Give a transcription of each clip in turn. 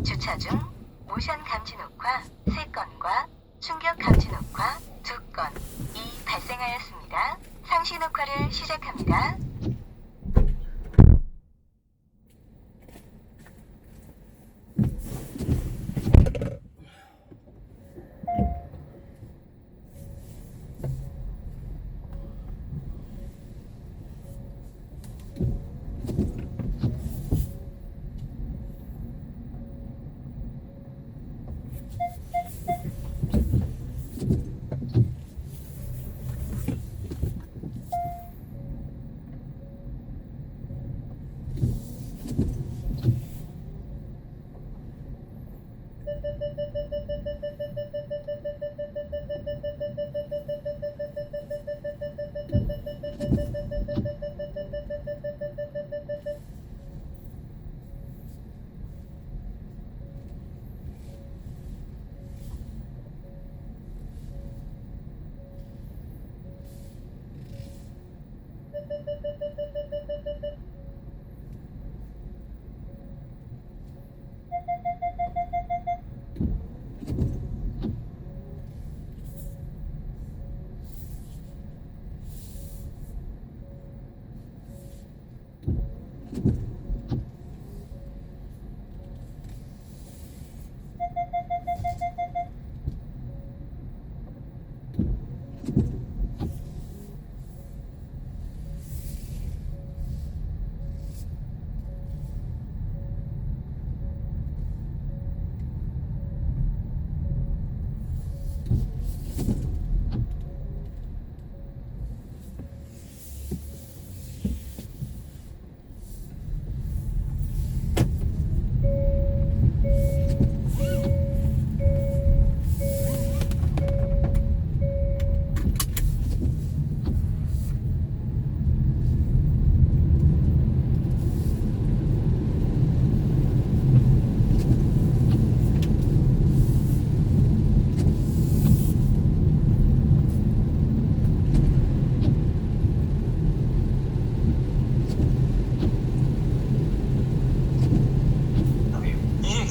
주차 중 모션 감지 녹화 3건과 충격 감지 녹화 2건이 발생하였습니다. 상시 녹화를 시작합니다.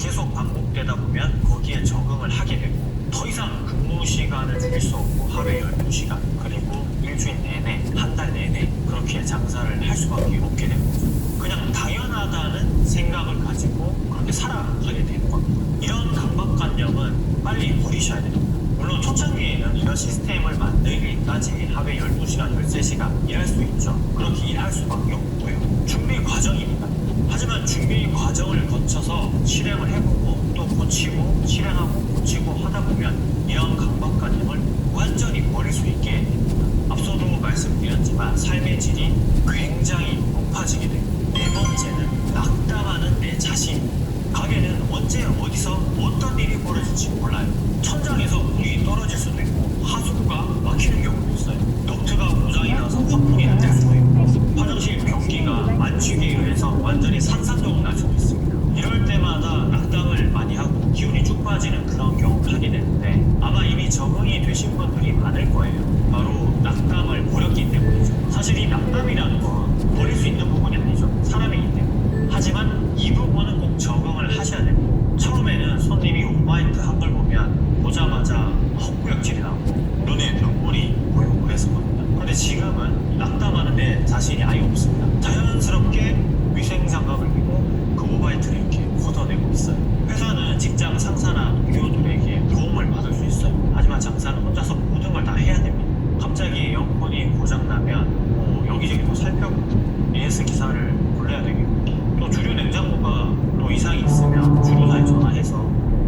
계속 반복되다 보면 거기에 적응을 하게 되고 더 이상 근무 시간을 줄일 수 없고 하루에 12시간 그리고 일주일 내내 한 달 내내 그렇게 장사를 할 수밖에 없게 되는 거죠. 그냥 당연하다는 생각을 가지고 그렇게 살아가게 되는 겁니다. 이런 강박관념은 빨리 버리셔야 됩니다. 물론 초창기에는 이런 시스템을 만들기까지 하루에 12시간, 13시간 일할 수 있죠. 그렇게 일할 수밖에 없고요. 준비 과정입니다. 하지만 준비 과정을 거쳐서 실행을 해보고 또 고치고 실행하고 고치고 하다 보면 이런 강박관념을 완전히 버릴 수 있게 됩니다. 앞서도 말씀드렸지만 삶의 질이 굉장히 높아지게 됩니다. 네 번째는 낙담하는 내 자신. 가게는 언제 어디서 어떤 일이 벌어질지 몰라요. 천장에서 물이 떨어질 수도 있고 하수구가 막히는 경우도 있어요. 너트가 고장이 나서 화풍이 안 될 수도 있고 화장실 변기가 안치기에 의해서 완전히 산산조각 날 수도 있습니다. 이럴 때마다 낙담을 많이 하고 기운이 쭉 빠지는 그런 경험을 하게 되는데 아마 이미 적응이 되신 분들이 많을 거예요. 바로 낙담을 버렸기 때문이죠. 사실 이 낙담이라는 건 버릴 수 있는 부분이 아니죠. 사람이기 때문에. 하지만 이 부분은 꼭 적응을 하셔야 됩니다. 처음에는 손님이 오마이트 한 걸 보면 보자마자 헛구역질이 나고 눈에 눈물이 고이고 그랬었거든요. 그런데 지금은 낙담하는 데 자신이 아예 없습니다. 자연스럽게 위생장갑을 끼고 그 오바이트를 이렇게 걷어내고 있어요. 회사는 직장 상사나 동료들에게 도움을 받을 수 있어요. 하지만 장사는 혼자서 모든 걸 다 해야 됩니다. 갑자기 에어컨이 고장나면 여기저기 또 살펴보고 AS 기사를 불러야 되겠고 또 주류 냉장고가 또 이상이 있으면 주류사에 전화해서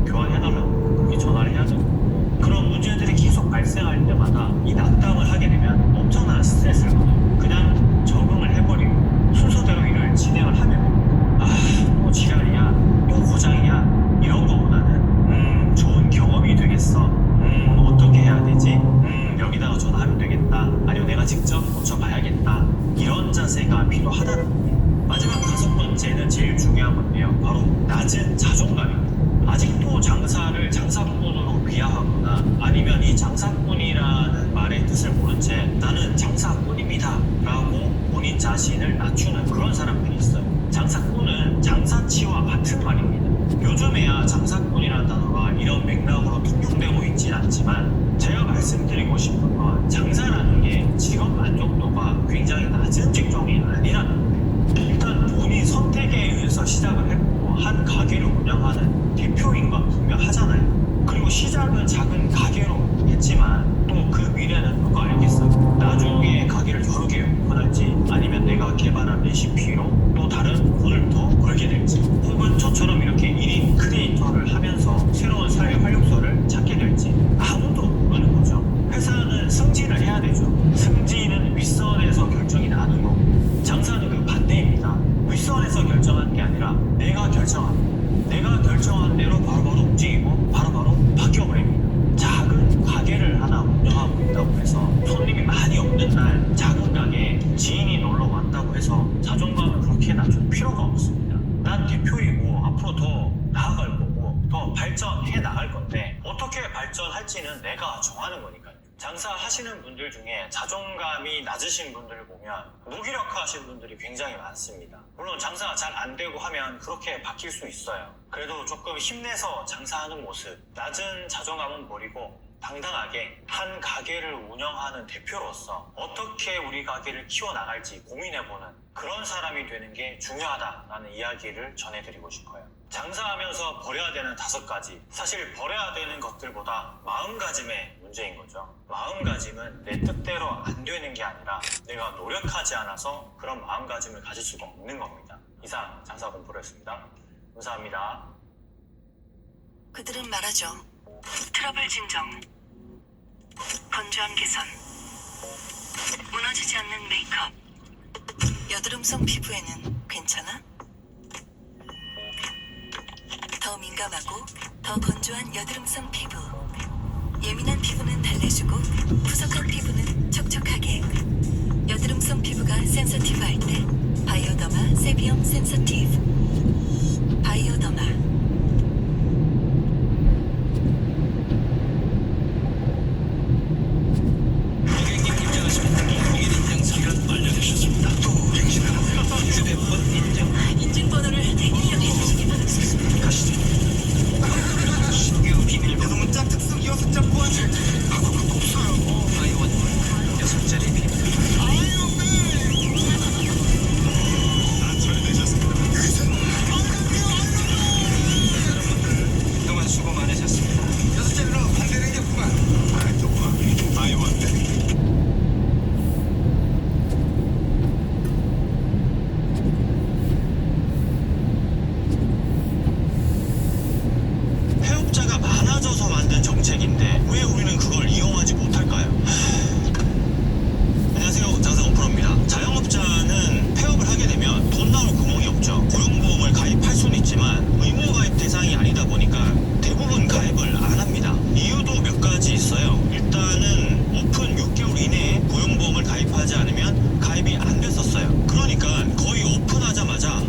교환해달라고 그렇게 전화를 해야 되고 그런 문제들이 계속 발생할 때마다 이 낙담을 하게 되면 엄청난 스트레스를 받아요. 그냥 적응을 해버리고 순서대로 일을 진행을 하면 또 지랄이야 또 고장이야 이런 거보다는 좋은 경험이 되겠어 어떻게 해야 되지 여기다가 전화하면 되겠다 아니면 내가 직접 고쳐봐야겠다 이런 자세가 필요하다는 겁니다. 마지막 5번째는 제일 중요한 건데요. 바로 낮은 자존감입니다. 아직도 장사를 장사꾼으로 비하하거나 아니면 이 장사꾼이라는 말의 뜻을 모른 채 나는 장사꾼입니다 라고 본인 자신을 낮추는 그런 사람들이 있어요. 장사꾼은 장사치와 같은 말입니다. 요즘에야 이런 맥락으로 통용되고 있진 않지만 제가 말씀드리고 싶은 건 장사라는 게 직업 만족도가 굉장히 낮은 직종이 아니라는 거예요. 일단 본인 선택에 의해서 시작을 했고 한 가게를 운영하는 대표인 건 분명하잖아요. 그리고 시작은 작은 가게로 했지만 또 그 미래는 누가 알겠어요. 나중에 가게를 여러 개 오픈할지 아니면 내가 개발한 레시피로 또 다른 돈을 더 벌게 될지 혹은 저처럼 이렇게 1인 크리에이터를 하면서 새로운 사회 활력소를 찾게 될지 아무도 모르는 거죠. 회사는 승진을 해야 되죠. 승진은 윗선에서 결정이 나는 거고 장사는 그 반대입니다. 윗선에서 결정하는 게 아니라 내가 결정합니다. 내가 결정한 대로 바로바로 움직이고 바로바로 바뀌어버립니다. 작은 가게를 하나 운영하고 있다고 해서 손님이 많이 없는 날 작은 가게에 지인이 놀러 왔다고 해서 자존감을 그렇게 낮출 필요가 없습니다. 난 대표이고 앞으로 더 나아갈 거고 더 발전해 나갈 건데 어떻게 발전할지는 내가 정하는 거니까요. 장사하시는 분들 중에 자존감이 낮으신 분들을 보면 무기력하신 분들이 굉장히 많습니다. 물론 장사가 잘 안 되고 하면 그렇게 바뀔 수 있어요. 그래도 조금 힘내서 장사하는 모습, 낮은 자존감은 버리고 당당하게 한 가게를 운영하는 대표로서 어떻게 우리 가게를 키워나갈지 고민해보는 그런 사람이 되는 게 중요하다라는 이야기를 전해드리고 싶어요. 장사하면서 버려야 되는 5가지, 사실 버려야 되는 것들보다 마음가짐의 문제인 거죠. 마음가짐은 내 뜻대로 안 되는 게 아니라 내가 노력하지 않아서 그런 마음가짐을 가질 수가 없는 겁니다. 이상 장사공부로였습니다. 감사합니다. 그들은 말하죠. 트러블 진정, 건조함 개선, 무너지지 않는 메이크업, 여드름성 피부에는 괜찮아? 더 민감하고 더 건조한 여드름성 피부, 예민한 피부는 달래주고 푸석한 피부는 촉촉하게. 여드름성 피부가 센서티브할 때 바이오더마 세비엄 센서티브. 바이오더마. 고객님 입장하십니다. 고객 인증서를 완료되셨습니다. 또 행신을 하며 휴대폰 인증. 인증번호를 입력해 주시기 바랍니다. 가시죠. 신규 비밀번호. 대소문자 특수 6자 보안실. 없어요. 아이원 6자리 비밀. 난 처리되셨습니다. 여러분들 그동안 수고 많으셨습니다. 6자리로 반대는 겠구만. 아, 좋구나. 아이원 대. 폐업자가 많아져서 만든 정책인데 왜 우리는 그걸 이용하지 못할까요? 안녕하세요, 장사공프로입니다. 자영업자는 폐업을 하게 되면 돈 나올 구멍이 없죠. 고용보험을 가입할 수는 있지만 의무 가입 대상이 아니다 보니까 대부분 가입을 안 합니다. 이유도 몇 가지 있어요. 일단은 오픈 6개월 이내에 고용보험을 가입하지 않으면 가입이 안 됐었어요. 그러니까 거의 오픈하자마자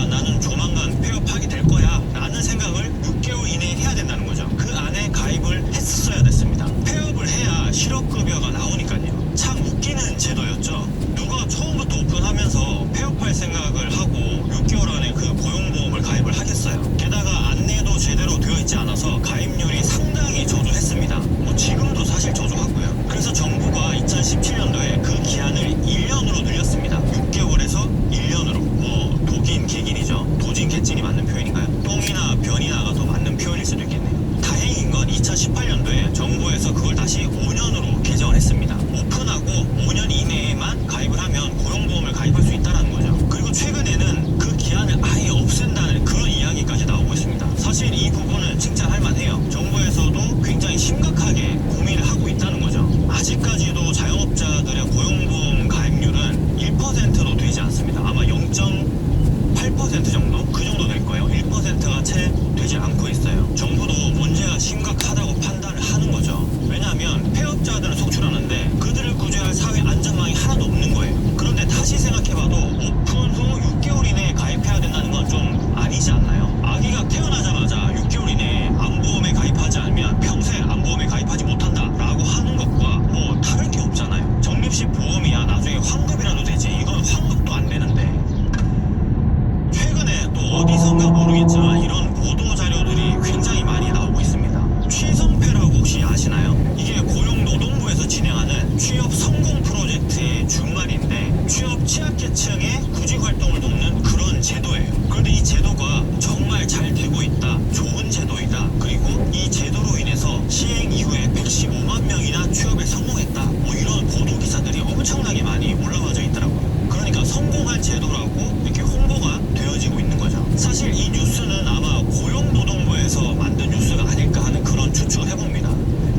나는 조만간 폐업하게 될 거야 라는 생각을 6개월 이내에 해야 된다는 거죠. 그 안에 가입을 했었어야 됐습니다. 폐업을 해야 실업급여가 나오니까요. 참 웃기는 제도였죠. 누가 처음부터 오픈하면서 폐업할 생각을 하고 6개월 안에 그 고용보험을 가입을 하겠어요. 게다가 안내도 제대로 되어 있지 않아서 가입률이 상당히 저조했습니다. 지금도 사실 저조하고요. 그래서 정부가 2017년도에 그 기한을 1년으로 늘렸습니다. 6개월에서 1년으로. 독인 개긴이죠. 도진 개찐이 맞는 표현인가요? 똥이나 변이나가 더 맞는 표현일 수도 있겠네요. 다행인 건 2018년도에 정부에서 그걸 다시 5년으로 개정을 했습니다. 오픈하고 5년 이내에만 가입을 하면 고용보험을 가입할 수 있다는 거죠. 그리고 최근에는 그 기한을 아예 없앤다는 그런 이야기까지 나오고 있습니다. 사실 이 부분은 칭찬할 만해요. 정부에서도 굉장히 심각하게 고민을 하고 있다는 거죠. 아직까지도 자영업자들의 고용보험 가입률은 1%도 되지 않습니다. 아마 0.8% 정도? 그 정도 될 거예요. 1%가 채 되지 않고 있어요. 정부도 문제가 심각하다고 판단을 하는 거죠. 왜냐하면 폐업자들을 속출하는데 그들을 구제할 사회 안전망이 하나도 없는 거예요. 그런데 다시 생각해봐도 오픈 후 6개월 이내에 가입해야 된다는 건 좀 아니지 않나요? 아기가 태어나자마자 6개월 이내에 암보험에 가입하지 않으면 평생 암보험에 가입하지 못한다 라고 하는 것과 뭐 다를 게 없잖아요. 적립식 보험이야 나중에 환급이라도 되지. 이건 환급도 안 되는데. 최근에 또 어디선가 모르겠지만 이런 보도 자료들이 굉장히 많이 나오고 있습니다. 이후에 115만 명이나 취업에 성공했다. 뭐 이런 보도 기사들이 엄청나게 많이 올라와져 있더라고요. 그러니까 성공한 제도라고 이렇게 홍보가 되어지고 있는 거죠. 사실 이 뉴스는 아마 고용노동부에서 만든 뉴스가 아닐까 하는 그런 추측을 해봅니다.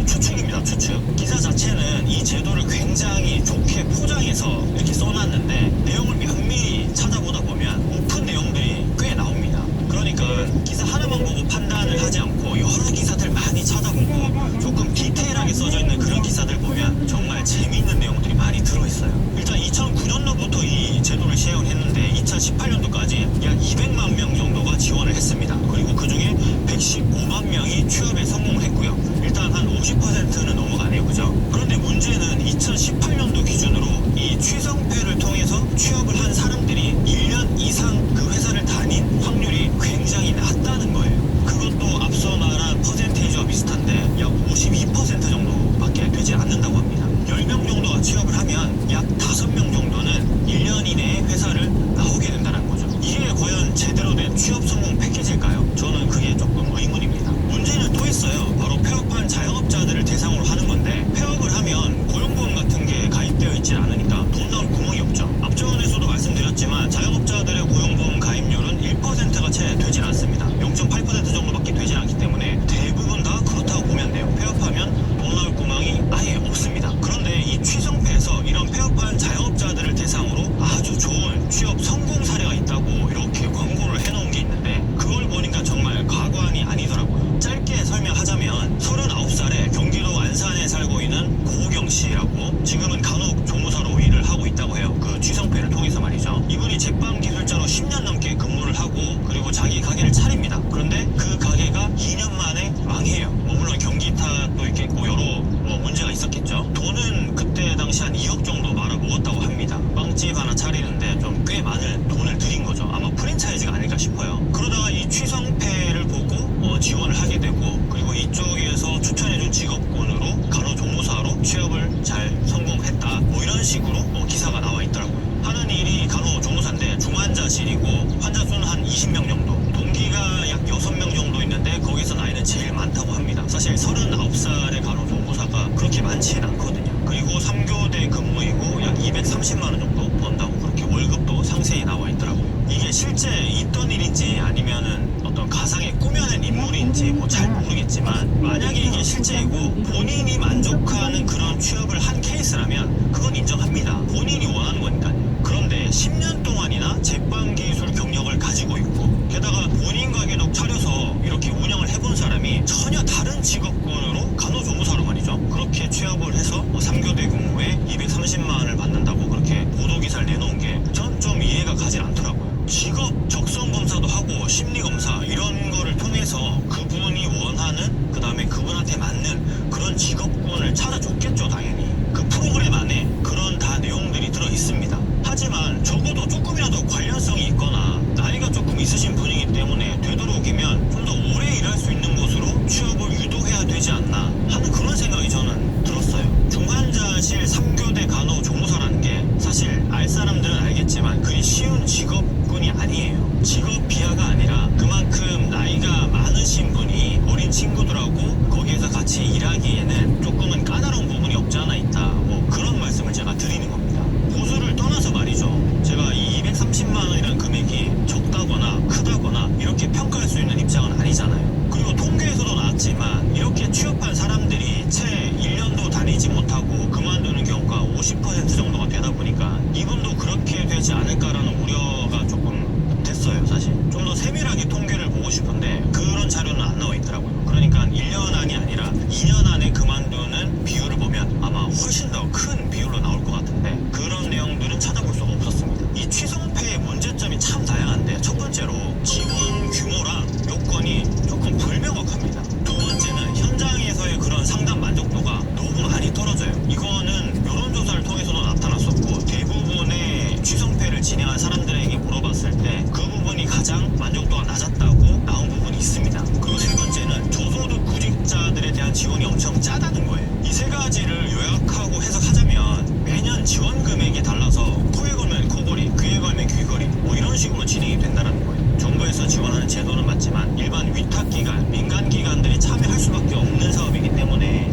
추측입니다, 추측. 기사 자체는 이 제도를 굉장히 좋게 포장해서 이렇게 써놨는데 내용을 면밀히 찾아보다 보면 오픈 내용들이 꽤 나옵니다. 그러니까 기사 하나만 보고 판단을 하지 않고 여러 기사들 많이 찾아보고 조금 디테일하게 써져 있는 그런 기사들 보면 정말 재미있는 내용들이 많이 들어있어요. 일단 2009년도부터 이 제도를 시행을 했는데 2018년도까지 약 200만 명 정도가 지원을 했습니다. 그리고 그중에 115만 명이 취업에 성공을 했고요. 일단 한 50%는 넘어가네요. 그죠? 그런데 문제는 2018년도 기준으로 이 취성패를 통해서 취업을 한 사람들이 1년 이상 그 회사를 다닌 확률이 굉장히 낮다는 거예요. 그것도 앞서 말한 퍼센테이지와 비슷한데 약 52% 정도밖에 되지 않는다고 합니다. 10명 정도가 취업을 하면 약 5명 정도는 1년 이내에 회사를 나오게 된다는 거죠. 이게 과연 제대로 된 취업 성공 패키지일까요? 저는 그게 조금 의문입니다. 문제는 또 있어요. 바로 폐업한 자영업자들을 대상으로 하는 건데 폐업을 하면 고용보험 같은 게 가입되어 있질 않으니까 돈 나올 구멍이 없죠. 앞전에서도 말씀드렸지만 자영업자들의 고용보험 가입률은 1%가 채 되질 않습니다. 0.8% 정도밖에 되질 않기 때문에 대부분 다 그렇다고 보면 돼요. 폐업하면 돈 나올 구멍이 아예 없습니다. 그런데 이 취성패에서 이런 폐업한 자영업자들을 대상으로 아주 좋은 취업 성공 사례가 있다고 이렇게 광고를 해놓은 게 있는데 그걸 보니까 정말 과관이 아니더라고요. 짧게 설명하자면 39살에 경기도 안산에 살고 있는 고경 씨라고 지금은 간호조무사로 일을 하고 있다고 해요. 그 취성패를 통해서 말이죠. 이분이 제빵 기술자로 10년 넘게 근무를 하고 그리고 자기 가게를 차립니다. 그런데 그 가게가 2년 만에 망해요. 물론 경기 탓도 있겠고 여러 문제가 있었겠죠. 돈은 그때 당시 한 2억 정도 말아먹었다고 합니다. 빵집 하나 차리는데 좀 꽤 많은 돈을 들인 거죠. 아마 프랜차이즈가 아닐까 싶어요. 그러다가 이 취성패를 보고 지원을 하게 되고 그리고 이쪽에서 추천해준 직업군으로 간호조무사로 취업을 잘 성공했다. 뭐 이런 식으로 기사가 나와 있더라고요. 하는 일이 간호조무사인데 중환자실이고 환자 수는 한 20명 정도. 동기가 약 6명 정도 있는데 거기서 나이는 제일 많다고 합니다. 사실 39살의 간호조무사가 그렇게 많지는 않거든요. 그리고 3교대 근무이고 약 230만 원 정도 번다고 그렇게 월급도 상세히 나와 있더라고요. 이게 실제 있던 일인지 아니면은 어떤 가상의 꾸며낸 인물인지 뭐 잘 모르겠지만 만약에 이게 실제이고 본인이 만족하는 그런 취업을 한 케이스라면 그건 인정합니다. 본인이 원하는 거니까요. 그런데 10년 동안이나 제빵 기술 경력을 가지고 있고 게다가 본인 가게도 차려서 이렇게 운영을 해본 사람이 전혀 다른 직업군으로 간호조무사로 말이죠. 그렇게 취업을 해서 3교대 근무에 230만 원을 받는다고 그렇게 보도기사를 내놓은 게 전 좀 이해가 가질 않더라고요. 직업 적성검사도 하고 심리검사 이런 거를 통해서 그분이 원하는 그 다음에 그분한테 맞는 그런 직업군을 찾아줬겠죠. 당연히 그 프로그램 안에 그런 다 내용들이 들어 있습니다. 하지만 적어도 조금이라도 관련성이 있거나 나이가 조금 있으신 분이기 때문에 되도록이면 좀 더 오래 일할 수 있는 곳으로 취업을 유도해야 되지 않나 하는 그런 생각이 저는 들었어요. 중환자실 3교대 간호조무사라는 게 사실 알 사람들은 알겠지만 그리 쉬운 직업군이 아니에요. 직업 비하가 아니라 그만큼 나이가 많으신 분이 어린 친구들하고 거기에서 같이 일하기에는 조금은 까다로운 부분이 없지 않아 있다. 뭐 그런 말씀을 제가 드리는 겁니다. 보수를 떠나서 말이죠. 제가 이 230만 원이라는 금액이 적다거나 크다거나 이렇게 평가할 수 있는 입장은 아니잖아요. 그리고 통계에서도 나왔지만 이렇게 취업한 사람들이 채 1년도 다니지 못하고 그만두는 경우가 50% 정도가 되다 보니까 이분도 그렇게 되지 않을까라는 우려가 조금 됐어요. 사실 좀 더 세밀하게 통계를 보고 싶은데 그런 자료는 안 나와 있더라고요. 그러니까 1년 안이 아니라 2년 안에 그만두는 비율을 보면 아마 훨씬 더 큰 비율로 나올 것 같은데 그런 내용들은 찾아볼 수가 없었습니다. 이 취성패의 문제점이 참 다양한데 첫 번째로 지원 규모랑 요건이 조금 불명확합니다. 두 번째는 현장에서의 그런 상담 만족도가 너무 많이 떨어져요. 이거는 여론조사를 통해서도 나타났었고 대부분의 취성패를 진행한 사람들에게 물어봤을 때 그 부분이 가장 만족도가 낮았다고 나온 부분이 있습니다. 그리고 세 번째는 저소득 구직자들에 대한 지원이 엄청 짜다는 거예요. 이 세 가지를 요약하고 해석하자면 매년 지원 금액이 달라서 코에 걸면 코걸이, 귀에 걸면 귀걸이 뭐 이런 식으로 진행이 된다는 거예요. 정부에서 지원하는 제도는 맞지만 일반 위탁기관, 민간기관들이 참여할 수밖에 없는 사업이기 때문에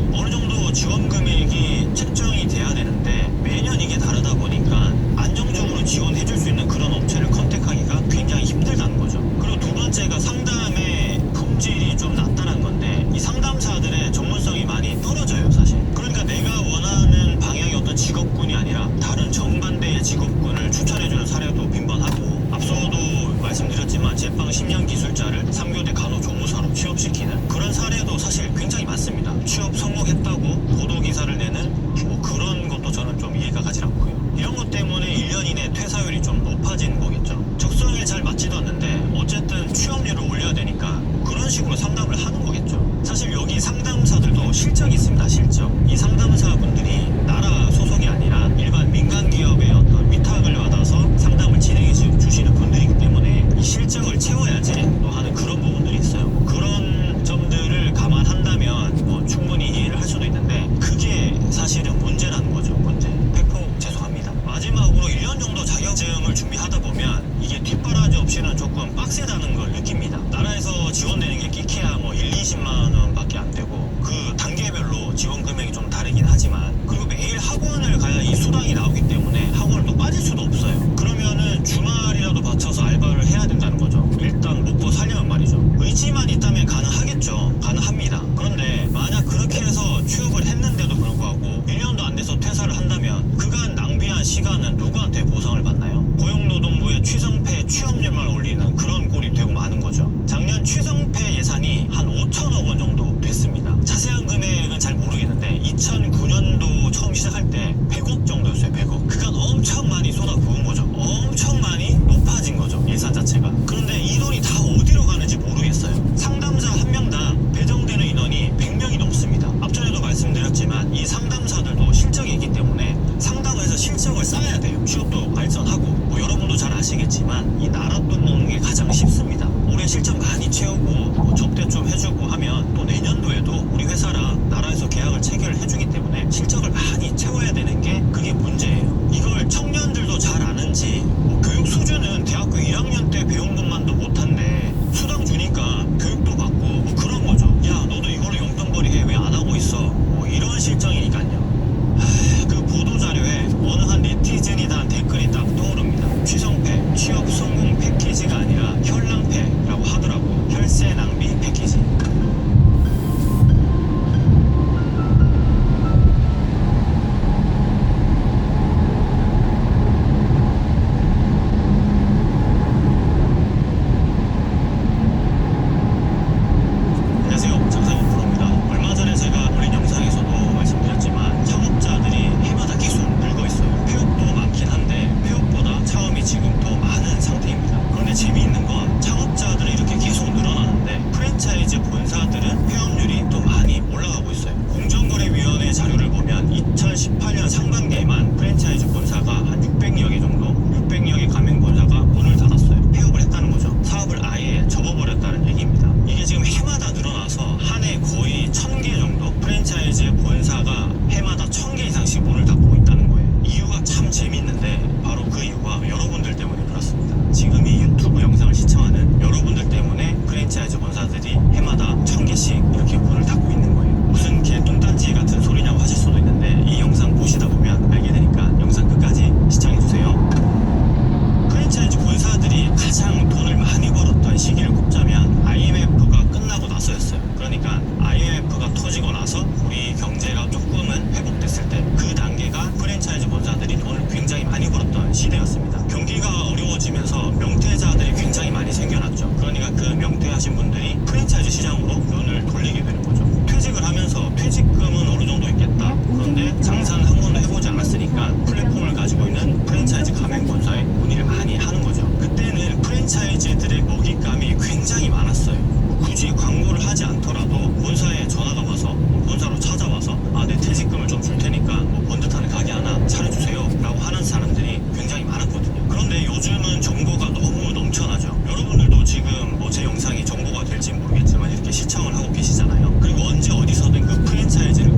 식으로 상담을 하는 거겠죠. 사실 여기 상담사들도 실적이 있습니다. 실적. 이 상담사분들이 나라 소속이 아니라 일반 민간 기업의 어떤 위탁을 받아서 상담을 진행해 주시는 분들이기 때문에 이 실적을 채워야지 또 하는 그런 부분들이 있어요. 뭐 그런 점들을 감안한다면 뭐 충분히 이해를 할 수도 있는데 그게 사실은 문제라는 거죠. 문제. 팩폭 죄송합니다. 마지막으로 1년 정도 자격증을 준비하다 보면 이게 뒷바라지 없이는 조금 빡세다는 걸 느낍니다. 나라에서 지원되는 게 끼케야 뭐 1, 20만 원밖에 안 되고 그 단계별로 지원 금액이 좀 다르긴 하지만 그리고 매일 학원을 가야 이 수당이 나오기 때문에 학원을 또 빠질 수도 없어요. 그러면은 주말이라도 받쳐서 알바를 해야 된다는 거죠. 일단 먹고 살려면 말이죠. 의지만 있다면 가능하겠죠. 가능합니다. 그런데 만약 그렇게 해서 취업을 했는데도 불구하고 1년도 안 돼서 퇴사를 한다면 그간 낭비한 시간은 누구한테 보상을 받나요? 고용노동부의 취성패 취업률만 올리는 그런 꼴이 되고 마는 거죠. 작년 취성패 예산이 한 5천억 원 정도 됐습니다. 자세한 금액은 잘 모르겠는데 2009년도 처음 시작할 때 100억 정도였어요. 100억. 그간 엄청 많이 쏟아부은 거죠. 엄청 많이 높아진 거죠. 예산 자체가. 그런데 이 돈이 다 어디로 가는지 모르겠어요. 상담사 한 명당 배정되는 인원이 100명이 넘습니다. 앞전에도 말씀드렸지만 이 상담사들도 실적이 있기 때문에 상담을 해서 실적을 쌓아야 돼요. 취업도 발전하고 뭐 여러분도 잘 아시겠지만 이 나라 돈 먹는 게 가장 쉽습니다. 올해 실적 많이 채우고 뭐 접대 좀 해주고 하면 또 내년도에도 우리 회사랑 나라에서 계약을 체결을 해주기 때문에 실적을 많이 채워야 되는 게 그게 문제예요. 이걸 청년들도 잘 아는지 뭐 교육 수준은 대학교 1학년 때 배운 것만도 못한데 수당 주니까 교육도 받고 뭐 그런 거죠. 야 너도 이거를 용돈벌이 해 왜 안 하고 있어 뭐 이런 실정이니까요. 그 보도자료에 어느 한 네티즌이 단 댓글이 딱 떠오릅니다. 취성패, 취업 성공 패키지가 아니라 혈랑패라고 하더라고요. 혈세 낭비 패키지. 안녕하세요. 장상훈 프로입니다. 얼마 전에 제가 올린 영상에서도 말씀드렸지만 창업자들이 해마다 계속 늘고 있어요. 폐업도 많긴 한데 폐업보다 차움이 지금 더 많은 상태입니다. 그런데 재미있는 건 창업자들이 이렇게 계속 늘어나는데 프랜차이즈 본사들은 폐업률이 또 많이 올라가고 있어요. 공정거래위원회 자료를 보면 2018년 상반기에만 프랜차이즈 본사가 한 600여 개 정도, 600여 개 가맹 본사가 문을 닫았어요. 폐업을 했다는 거죠. 사업을 아예 접어버렸다는 얘기입니다. 이게 지금 해마다 늘어나서 한 해 거의 1000개 정도 프랜차이즈 본사가 해마다 1000개 이상씩 문을 닫고 있다는 거예요. 이유가 참 재밌는데 바로 그 이유가 여러분들 때문에 그렇습니다. 지금 이 유튜브 영상을 시청하는 여러분들 때문에 프랜차이즈 본사들이 해마다 1000개씩 이렇게 문을 닫고 있는 거예요. 무슨 개뚱딴지 같은 소리냐고 하실 수도 있는데 이 영상 보시다 보면 알게 되니까 영상 끝까지 시청해주세요. 프랜차이즈 본사들이 가장 돈을 많이 벌었던 시기를 꼽자면 IMF가 끝나고 나서였어요. 그러니까 IMF가 터지고 나서 우리 경제가 조금은 회복됐을 때 그 단계가 프랜차이즈 본사들이 돈을 굉장히 많이 벌었던 시대였습니다. 경기가 어려워지면서 명퇴자들이 굉장히 많이 생겨났죠. 그러니까 그 명퇴하신 분들이 프랜차이즈 시장으로 눈을 돌리게 되는 거죠. 퇴직을 하면서 퇴직금은 어느 정도 있겠다. 그런데 장사는 한 번도 해보지 않았으니까 플랫폼을 가지고 있는 프랜차이즈 가맹본사에 문의를 많이 하는 거죠. 그때는 프랜차이즈들의 먹잇감이 굉장히 많았어요. 굳이 광고를 하지 않더라도 본사에 전화가 와서 본사로 찾아와서 내 퇴직금을 좀 줄 테니까 뭐 번듯한 가게 하나 차려주세요 라고 하는 사람들이 굉장히 많았거든요. 그런데 요즘은 정보가 너무 넘쳐나죠. 여러분들도 지금 뭐 제 영상이 정보가 될지 모르겠지만 이렇게 시청을 하고 계시잖아요. 그리고 언제 어디서든 그 프랜차이즈를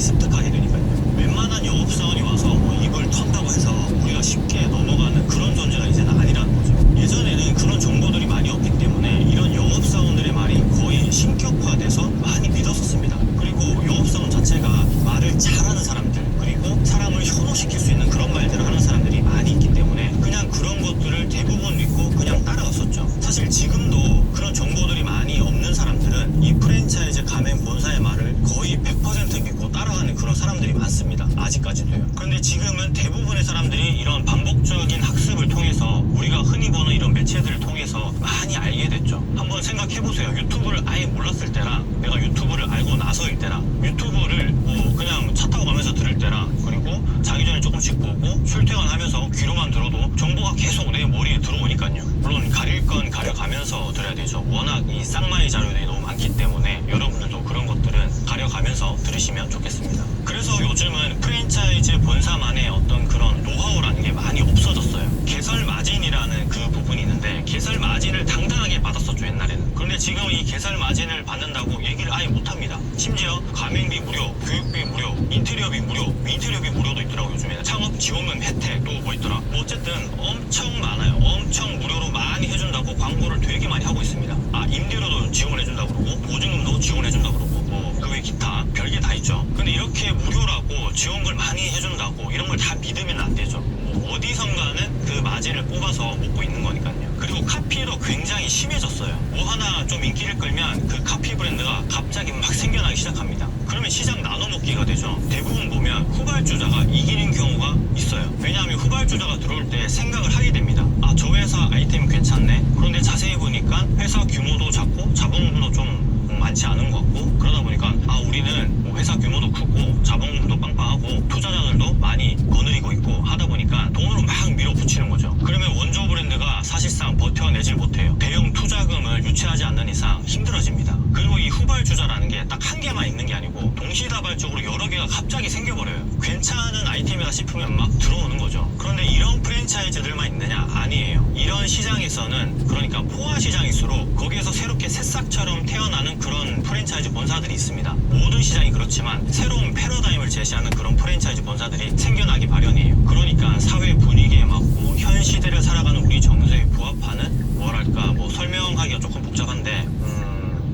습득하게 되니까요. 웬만한 영업사원이 와서 뭐 이걸 턴다고 해서 우리가 쉽게 넘어가는 그런 존재가 이제는 아니라는 거죠. 예전에는 그런 정보들이 많이 없기 때문에 이런 영업사원들의 말이 거의 신격화돼서 많이 믿었었습니다. 그리고 영업사원 자체가 말을 잘하는 사람들, 그리고 사람을 현혹시킬 수 있는 그런 말들을 하는 사람들이 많이 있기 때문에 그냥 그런 것들을 대부분 믿고 그냥 따라갔었죠. 사실 지금도 그런 정보들이 많이 없는 사람들은 이 프랜차이즈 가맹 본사의 말을 거의 100% 믿고 따라가는 그런 사람들이 많습니다. 아직까지도요. 그런데 지금은 대부분의 사람들이 이런 반복적인 학습을 통해서 우리가 흔히 보는 이런 매체들을 통해서 많이 알게 됐죠. 한번 생각해보세요. 유튜브를 아예 몰랐을 때랑 내가 유튜브를 알고 나서일 때랑, 유튜브를 뭐 그냥 차 타고 가면서 들을 때랑, 그리고 자기 전에 조금씩 보고 출퇴근하면서 귀로만 들어도 정보가 계속 내 머리에 들어오니까요. 물론 가릴 건 가려가면서 들어야 되죠. 워낙 이 쌍마의 자료들이 너무 많기 때문에 여러분들도 그런 것들은 가려가면서 들으시면 좋겠습니다. 그래서 요즘은 프랜차이즈 본사만의 어떤 그런 노하우라는 게 많이 없어졌어요. 개설 마진이라는 그 부분이 있는데, 개설 마진을 당당하게 받았었죠, 옛날에는. 그런데 지금 이 개설 마진을 받는다고 얘기를 아예 못합니다. 심지어 가맹비 무료, 교육비 무료, 인테리어비 무료, 인테리어비 무료도 있더라고요. 요즘에는 창업 지원금 혜택 또 뭐 있더라. 뭐 어쨌든 엄청 많아요. 엄청 무료로 많이 해준다고 광고를 되게 많이 하고 있습니다. 임대료도 지원해준다고 그러고, 보증금도 지원해준다고 그러고, 뭐 그 외 기타 별게 다 있죠. 근데 이렇게 무료라고 지원을 많이 해준다고 이런 걸 다 믿으면 안 되죠. 뭐 어디선가는 그 마진을 뽑아서 먹고 있는 거니까요. 그리고 카피도 굉장히 심해졌어요. 뭐 하나 좀 인기를 끌면 그 카피 브랜드가 갑자기 막 생겨나기 시작합니다. 그러면 시장 나눠먹기가 되죠. 대부분 보면 후발주자가 이기는 경우가 있어요. 왜냐하면 후발주자가 들어올 때 생각을 하게 됩니다. 저 회사 아이템 괜찮네. 그런데 자세히 보니까 회사 규모도 작고 자본금도 좀 많지 않은 것 같고, 그러다 보니까 우리는 뭐 회사 규모도 크고 자본금도 빵빵하고 투자자들도 많이 거느리고 있고 하다 보니까 돈으로 막 밀어붙이는 거죠. 그러면 원조 브랜드가 사실상 버텨내질 못해요. 대형 투자금을 유치하지 않는 이상 힘들어집니다. 그리고 이 후발주자라는 게 딱 한 개만 있는 게 아니고 동시다발적으로 여러 개가 갑자기 생겨버려요. 괜찮은 아이템이다 싶으면 막 들어오는 거죠. 그런데 이런 프랜차이즈들만 있느냐? 아니에요. 이런 시장에서는, 그러니까 포화 시장일수록 거기에서 새롭게 새싹처럼 태어나는 그런 프랜차이즈 본사들이 있습니다. 모든 시장이 그렇지만 새로운 패러다임을 제시하는 그런 프랜차이즈 본사들이 생겨나기 마련이에요. 그러니까 사회 분위기에 맞고 현 시대를 살아가는 우리 정서에 부합하는, 뭐랄까, 뭐 설명하기가 조금 복잡한데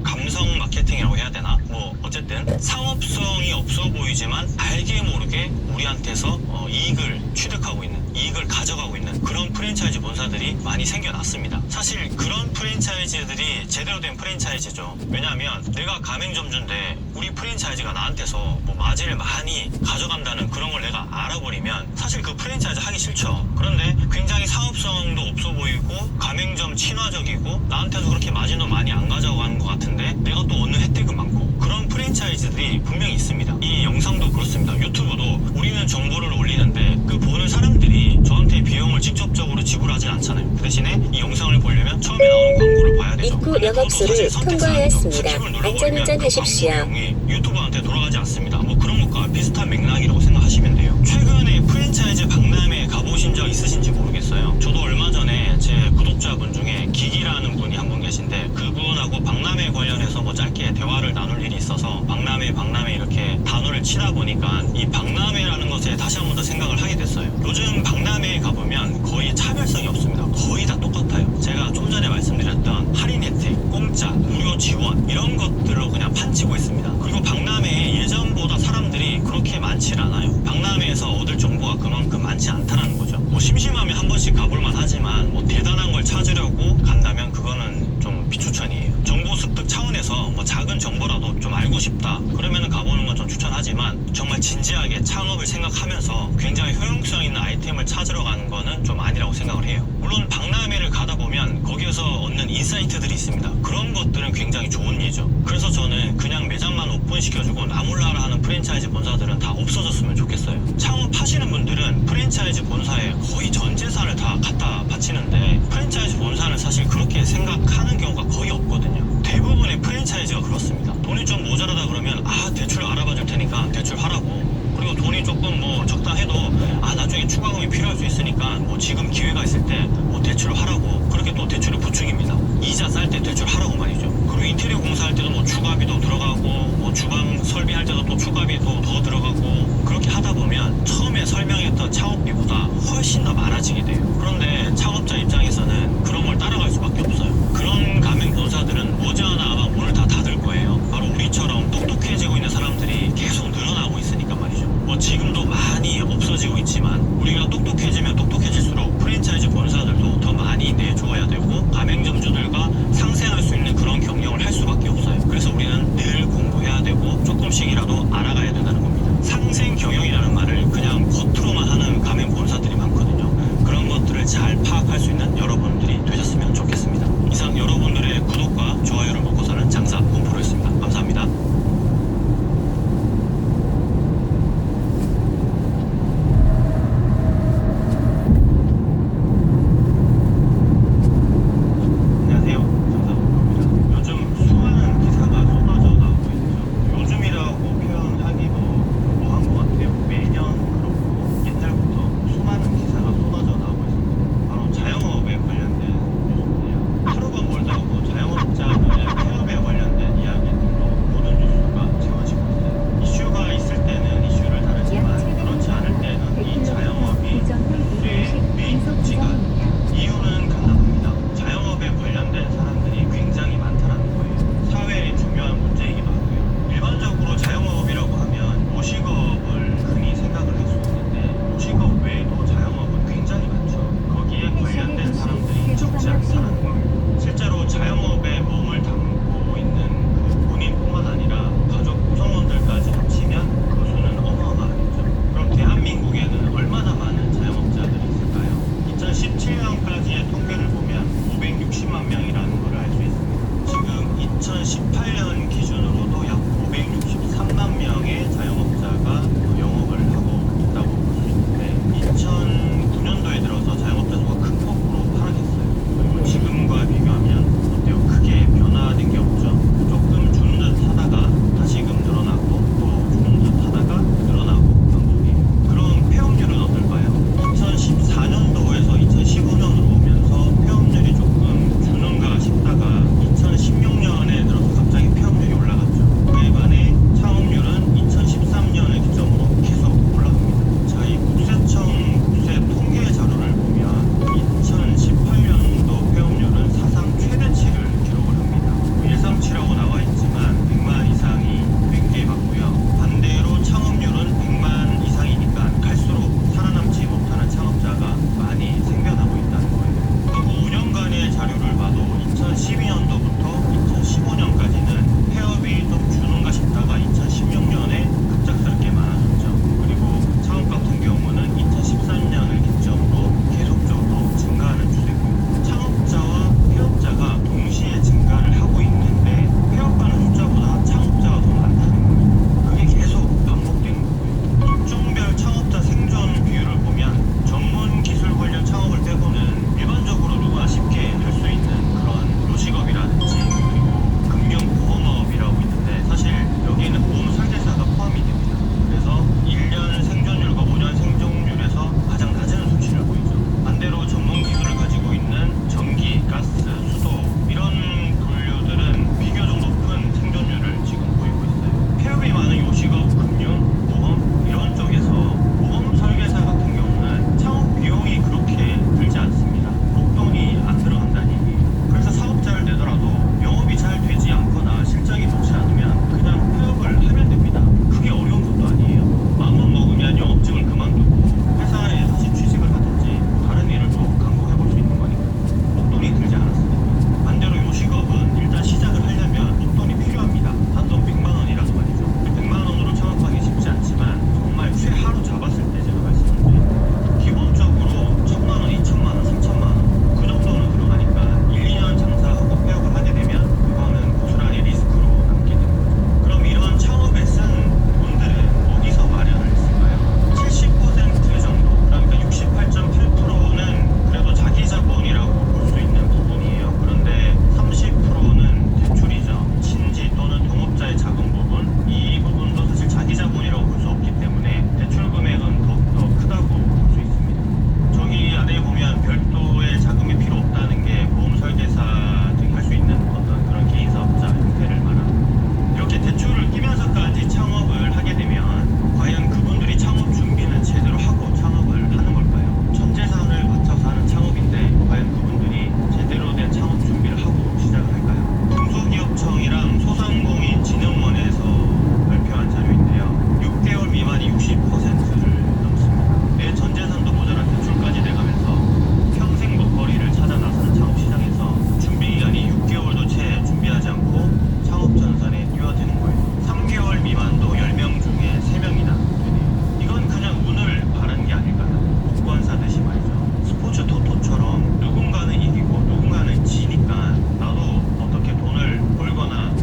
감성 마케팅이라고 해야 되나? 뭐 어쨌든 상업성이 없어 보이지만 알게 모르게 우리한테서 이익을 취득하고 있는, 이익을 가져가고 있는 그런 프랜차이즈 본사들이 많이 생겨났습니다. 사실 그런 프랜차이즈들이 제대로 된 프랜차이즈죠. 왜냐하면 내가 가맹점주인데 우리 프랜차이즈가 나한테서 뭐 마진을 많이 가져간다는 그런 걸 내가 알아버리면 사실 그 프랜차이즈 하기 싫죠. 그런데 굉장히 사업성도 없어 보이고 가맹점 친화적이고 나한테도 그렇게 마진도 많이 안 가져가는 것 같은데 내가 또 얻는 혜택은 많고, 그런 프랜차이즈들이 분명히 있습니다. 이 영상도 그렇습니다. 유튜브도 우리는 정보를 올리는데 그 보는 사람들이 저한테 비용을 직접적으로 지불하진 않잖아요. 그 대신에 이 영상을 보려면 처음에 나오는 광고를 봐야 되죠. 입구 영업소를 통과하였습니다. 안전운전하십시오. 유튜버한테 돌아가지 않습니다. 뭐 그런 것과 비슷한 맥락이라고 생각하시면 돼요. 최근에 프랜차이즈 박람회 가보신 적 있으신지 모르겠어요. 저도 얼마 전에 제 구독자분 중에 기기라는 분이 한 분 계신데 그분하고 박람회 관련해서 뭐 짧게 대화를 나눌 일이 있어서 박람회 이렇게 단어를 치다 보니까 이 박람회라는 것에 다시 한 번 더 생각을 하게 됐어요. 요즘 박람회에 가보면 거의 차별성이 없습니다. 거의 다 똑같아요. 제가 좀 전에 말씀드렸던 할인 혜택, 공짜, 무료 지원 이런 것들로 그냥 판치고 있습니다. 그리고 박람회에 예전보다 사람들이 그렇게 많지 않아요. 박람회에서 얻을 정보가 그만큼 많지 않다는 거죠. 뭐 심심하면 한 번씩 가볼만 하지만 뭐 대단한 걸 찾으려고 간다면 그거는 좀 비추천이에요. 정보 습득 차원에서 뭐 작은 정보라도 좀 알고 싶다 그러면은 가보는 건 좀 추천하지만 정말 진지하게 창업을 생각하면서 굉장히 효용성 있는 아이템을 찾으러 가는 거는 좀 아니라고 생각을 해요. 물론 박람회를 가다 보면 거기에서 얻는 인사이트들이 있습니다. 그런 것들은 굉장히 좋은 예죠. 그래서 저는 그냥 매장만 오픈시켜주고 나몰라라 하는 프랜차이즈 본사들은 다 없어졌으면 좋겠어요. 창업하시는 분들은 프랜차이즈 본사에 거의 전 재산을 다 갖다 바치는데 프랜차이즈 본사는 사실 그렇게 생각하는 경우가 거의 없거든요. 대부분의 프랜차이즈가 그렇습니다. 돈이 좀 모자라다 그러면 대출 알아봐 줄 테니까 대출 하라고, 그리고 돈이 조금 뭐 적당해도 나중에 추가금이 필요할 수 있으니까 뭐 지금 기회가 있을 때 뭐 대출을 하라고, 그렇게 또 대출을 부추깁니다. 이 이자 쌀 때 대출하라고 말이죠. 그리고 인테리어 공사할 때도 뭐 추가비도 들어가고 뭐 주방 설비할 때도 또 추가비도 더 들어가고 그렇게 하다 보면 처음에 설명했던 창업비보다 훨씬 더 많아지게 돼요. 그런데 창업자 입장에서는 그런 걸 따라갈 수밖에 없어요. 그런 가맹본사들은 머지않아 아마 문을 다 닫을 거예요. 바로 우리처럼 똑똑해지고 있는 사람들이 계속 늘어나고 있으니까 말이죠. 뭐 지금도 많이 없어지고 있지만 우리가 똑똑해지면